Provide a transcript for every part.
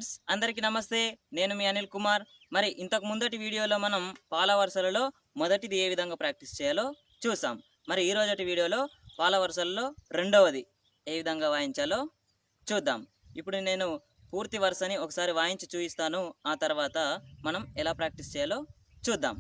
Friends, అందరికీ నమస్తే. నేను మీ అనిల్ కుమార్. మరి ఇంతకు ముందటి వీడియోలో మనం పాల వరుసలలో మొదటిది ఏ విధంగా ప్రాక్టీస్ చేయాలో చూసాం. మరి ఈ రోజటి వీడియోలో పాల వరుసలలో రెండవది ఏ విధంగా వాయించాలో చూద్దాం. ఇప్పుడు నేను పూర్తి వరుసని ఒకసారి వాయించి చూపిస్తాను. ఆ తర్వాత మనం ఎలా ప్రాక్టీస్ చేయాలో చూద్దాం.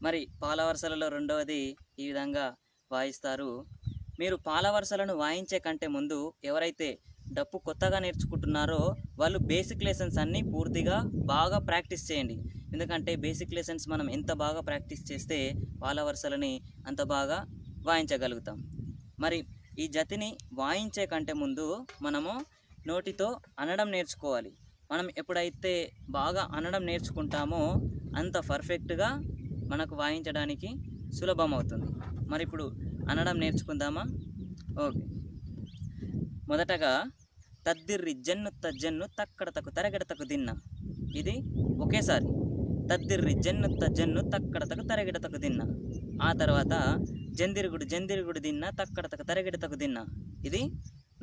మరి పాల వరుసలలో రెండవది ఈ విధంగా వాయిస్తారు. మీరు పాల వరుసలను వాయించే కంటే ముందు ఎవరైతే డప్పు కొత్తగా నేర్చుకుంటున్నారో వాళ్ళు బేసిక్ లెసన్స్ అన్నీ పూర్తిగా బాగా ప్రాక్టీస్ చేయండి. ఎందుకంటే బేసిక్ లెసన్స్ మనం ఎంత బాగా ప్రాక్టీస్ చేస్తే పాల వరుసలని అంత బాగా వాయించగలుగుతాం. మరి ఈ జతిని వాయించే కంటే ముందు మనము నోటితో అనడం నేర్చుకోవాలి. మనం ఎప్పుడైతే బాగా అనడం నేర్చుకుంటామో అంత పర్ఫెక్ట్గా మనకు వాయించడానికి సులభం అవుతుంది. మరి ఇప్పుడు అనడం నేర్చుకుందామా? ఓకే. మొదటగా తద్దిర్రి జన్ను తజ్జన్ను తక్కడతకు తరగడతకు దిన్న. ఇది ఒకేసారి తద్దిర్రి జన్ను తజ్జన్ను తక్కడతకు తరగడతకు దిన్న. ఆ తర్వాత జందిరుగుడు జందిరుగుడు దిన్న తక్కడతకు తరగడతకు దిన్న. ఇది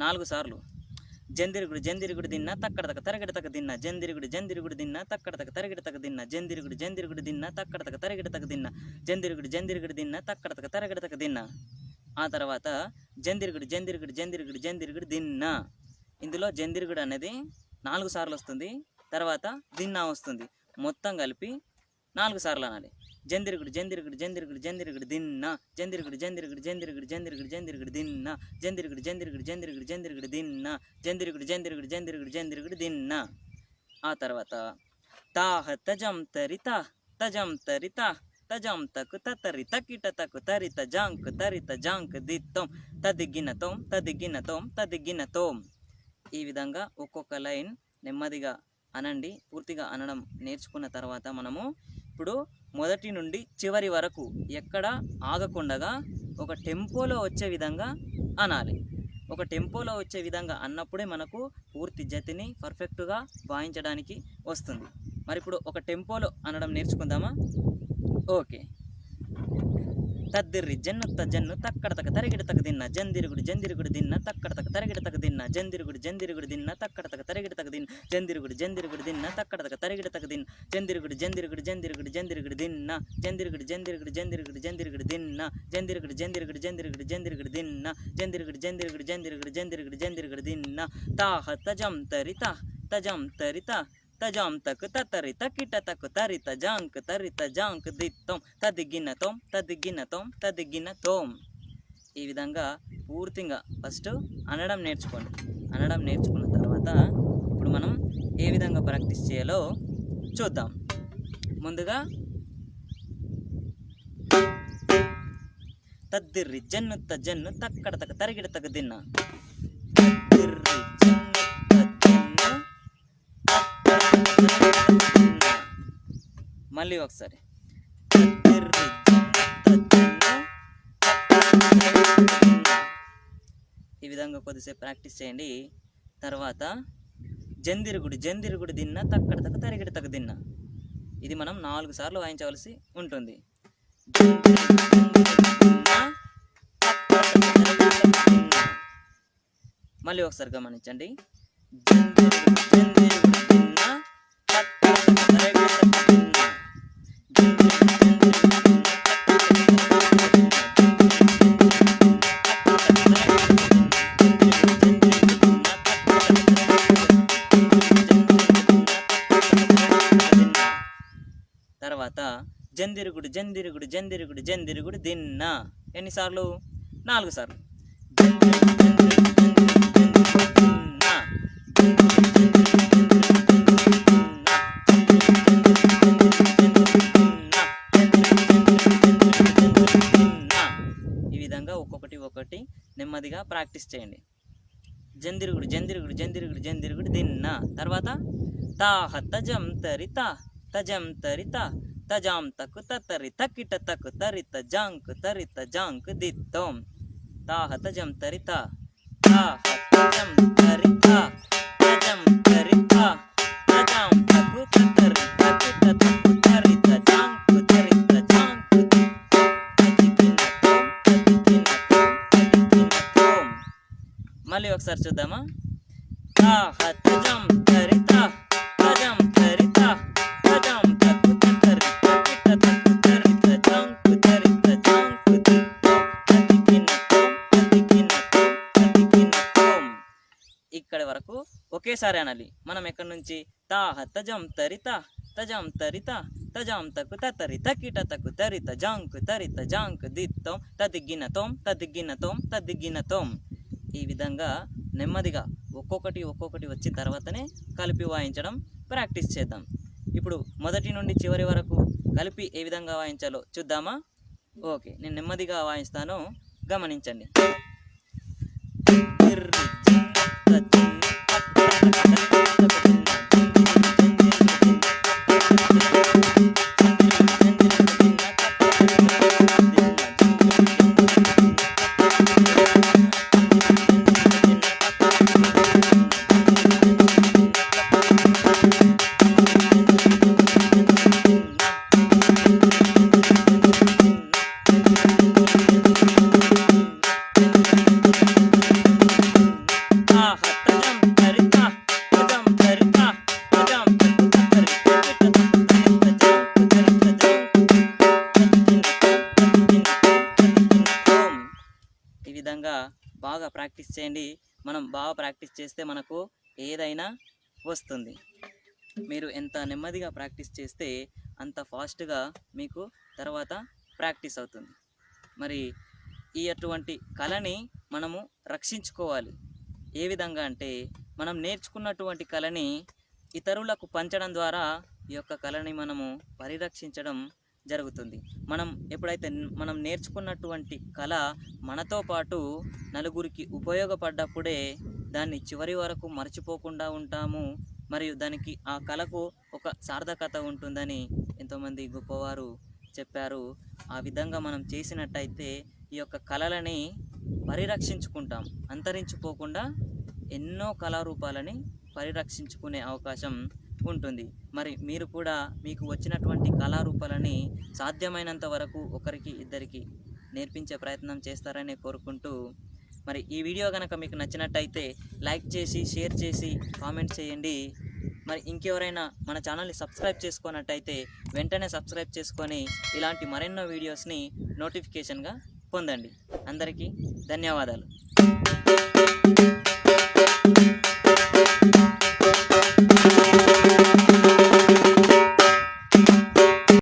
4 సార్లు. జందిరుగుడు జందిరుగుడు దిన్న తక్కడతక తరగడతక దిన్న. జందిరుగుడు జందిరుగుడు దిన్న తక్కడతక తరగడతక దిన్న. జందిరుగుడు జందిరుగుడు దిన్న తక్కడతక తరగడతక దిన్న. జందిరుగుడు జందిరుగుడు దిన్న తక్కడతక తరగడతక దిన్న. ఆ తర్వాత జందిరుగుడు జందిరుగుడు జందిరుగుడు జందిరుగుడు దిన్న. ఇందులో జందిరుగుడు అనేది 4 సార్లు వస్తుంది. తర్వాత దిన్న వస్తుంది. మొత్తం కలిపి 4 సార్లు అనాలి. జందిరుగుడు జందిరుగుడు జందిరుగుడు జందిరుగుడు దిన్న. జందిరుగుడు జందిరుగుడు జందిరుగుడు జందిరుగుడు జందిరుగుడు దిన్న. జందిరుగుడు జందిరుగుడు జందిరుగుడు జందిరుగుడు దిన్న. జందిరుగుడు జందిరుగుడు జందిరుగుడు జందిరుగుడు దిన్న. ఆ తర్వాత తాహ తజం తరిత తజం తరిత తజం తకు తరి తకిట తకు తరిత జాంక్ తరిత జాంక్ దిత్తం తదిగినతోం తదిగినతోం తదిగినతోం. ఈ విధంగా ఒక్కొక్క లైన్ నెమ్మదిగా అనండి. పూర్తిగా అనడం నేర్చుకున్న తర్వాత మనము ఇప్పుడు మొదటి నుండి చివరి వరకు ఎక్కడ ఆగకుండగా ఒక టెంపోలో వచ్చే విధంగా అనాలి. ఒక టెంపోలో వచ్చే విధంగా అన్నప్పుడే మనకు పూర్తి జతిని పర్ఫెక్ట్గా వాయించడానికి వస్తుంది. మరి ఇప్పుడు ఒక టెంపోలో అనడం నేర్చుకుందామా? ఓకే. తద్దిర్రి జన్ను తజ్జన్ను తక్కడతక తరగిడతక దిన్న. జందిరుగుడు జందిరుగుడు దిన్న తక్కడతక తరగిడతక దిన్న. జందిరుగుడు జందిరుగుడు దిన్న తక్కడతక తరగిడతక దిన్న. జందిరుగుడు జందిరుగుడు దిన్న తక్కడతక తరగిడతక దిన్న. జందిరుగుడు జందిరుగుడు జందిరుగుడు జందిరుగుడు దిన్న. జందిరుగుడు జందిరుగుడు జందిరుగుడు జందిరుగుడు దిన్న. జందిరుగుడు జందిరుగుడు జందిరుగుడు జందిరుగుడు దిన్న. జందిరుగుడు జందిరుగుడు జందిరుగుడు జందిరుగుడు జందిరుగుడు దిన్న. తాహ తజం తరిత తజం తరిత తజాం తకు తరి తకిట తకు తరిత జాంక్ తరిత జాంక్ దిత్తం తదిగినతోం తదిగినతోం తదిగినతోం. ఈ విధంగా పూర్తిగా ఫస్ట్ అనడం నేర్చుకోండి. అనడం నేర్చుకున్న తర్వాత ఇప్పుడు మనం ఏ విధంగా ప్రాక్టీస్ చేయాలో చూద్దాం. ముందుగా తద్దిర్రి జన్ను తజ్జన్ను తక్కడతక తరగిడతక దిన్న. తద్దిర్రి మళ్ళీ ఒకసారి ఈ విధంగా కొద్దిసేపు ప్రాక్టీస్ చేయండి. తర్వాత జందిరుగుడు జందిరుగుడు దిన్న తక్కడతక తరిగిడతక దిన్న. ఇది మనం 4 సార్లు వాయించవలసి ఉంటుంది. మళ్ళీ ఒకసారి గమనించండి. జందిరుగుడు జందిరుగుడు దిన్న తక్కడతక తరిగిడతక దిన్న. తర్వాత జందిరుగుడు జందిరుగుడు జందిరుగుడు జందిరుగుడు దిన్న. ఎన్నిసార్లు? 4 సార్లు. ప్రాక్టీస్ చేయండి. జందిరుగుడు జందిరుగుడు జందిరుగుడు జందిరుగుడు దిన్న. తర్వాత తాహ తజం తరిత తజం తరిత తజాం తకు తరి తకిట తకు తరిత జాంకు తరిత జాంకు దిత్తోం. తాహ తజం తరిత తాహ తజం తరిత తజం తరిత తజాం తకు తరి తకిట తకు తరిత జాంకు తరిత జాంకు దిత్తోం. మళ్ళీ ఒకసారి చూద్దామా. తాహ తజం తరిత తజం తరిత తజాం తకు తరి తకిట తకు తరిత జాంకు తరిత జాంకు దిత్తోం. ఇక్కడి వరకు ఒకేసారి అనాలి. మనం ఎక్కడి నుంచి తాహ తజం తరిత తజం తరిత తజాం తకు తరి తకిట తకు తరిత జాంకు తరిత జాంకు దిత్తోం తదిగ్గినతోం తదిగ్గినతోం తదిగ్గినతోం. ఈ విధంగా నెమ్మదిగా ఒక్కొక్కటి వచ్చిన తర్వాతనే కలిపి వాయించడం ప్రాక్టీస్ చేద్దాం. ఇప్పుడు మొదటి నుండి చివరి వరకు కలిపి ఏ విధంగా వాయించాలో చూద్దామా. ఓకే, నేను నెమ్మదిగా వాయిస్తాను, గమనించండి. ఈ విధంగా బాగా ప్రాక్టీస్ చేయండి. మనం బాగా ప్రాక్టీస్ చేస్తే మనకు ఏదైనా వస్తుంది. మీరు ఎంత నెమ్మదిగా ప్రాక్టీస్ చేస్తే అంత ఫాస్ట్గా మీకు తర్వాత ప్రాక్టీస్ అవుతుంది. మరి ఈ అటువంటి కళని మనము రక్షించుకోవాలి. ఏ విధంగా అంటే మనం నేర్చుకున్నటువంటి కళని ఇతరులకు పంచడం ద్వారా ఈ యొక్క కళని మనము పరిరక్షించడం జరుగుతుంది. ఎప్పుడైతే మనం నేర్చుకున్నటువంటి కళ మనతో పాటు నలుగురికి ఉపయోగపడ్డప్పుడే దాన్ని చివరి వరకు మర్చిపోకుండా ఉంటాము. మరియు దానికి ఆ కళకు ఒక సార్థకత ఉంటుందని ఎంతోమంది గొప్పవారు చెప్పారు. ఆ విధంగా మనం చేసినట్టయితే ఈ యొక్క కళలని పరిరక్షించుకుంటాం. అంతరించిపోకుండా ఎన్నో కళారూపాలని పరిరక్షించుకునే అవకాశం ఉంటుంది. మరి మీరు కూడా మీకు వచ్చినటువంటి కళారూపాలని సాధ్యమైనంత వరకు ఒకరికి ఇద్దరికి నేర్పించే ప్రయత్నం చేస్తారని కోరుకుంటూ, మరి ఈ వీడియో కనుక మీకు నచ్చినట్టయితే లైక్ చేసి, షేర్ చేసి, కామెంట్ చేయండి. మరి ఇంకెవరైనా మన ఛానల్ని సబ్స్క్రైబ్ చేసుకున్నట్టయితే వెంటనే సబ్స్క్రైబ్ చేసుకొని ఇలాంటి మరెన్నో వీడియోస్ని నోటిఫికేషన్గా పొందండి. అందరికీ ధన్యవాదాలు.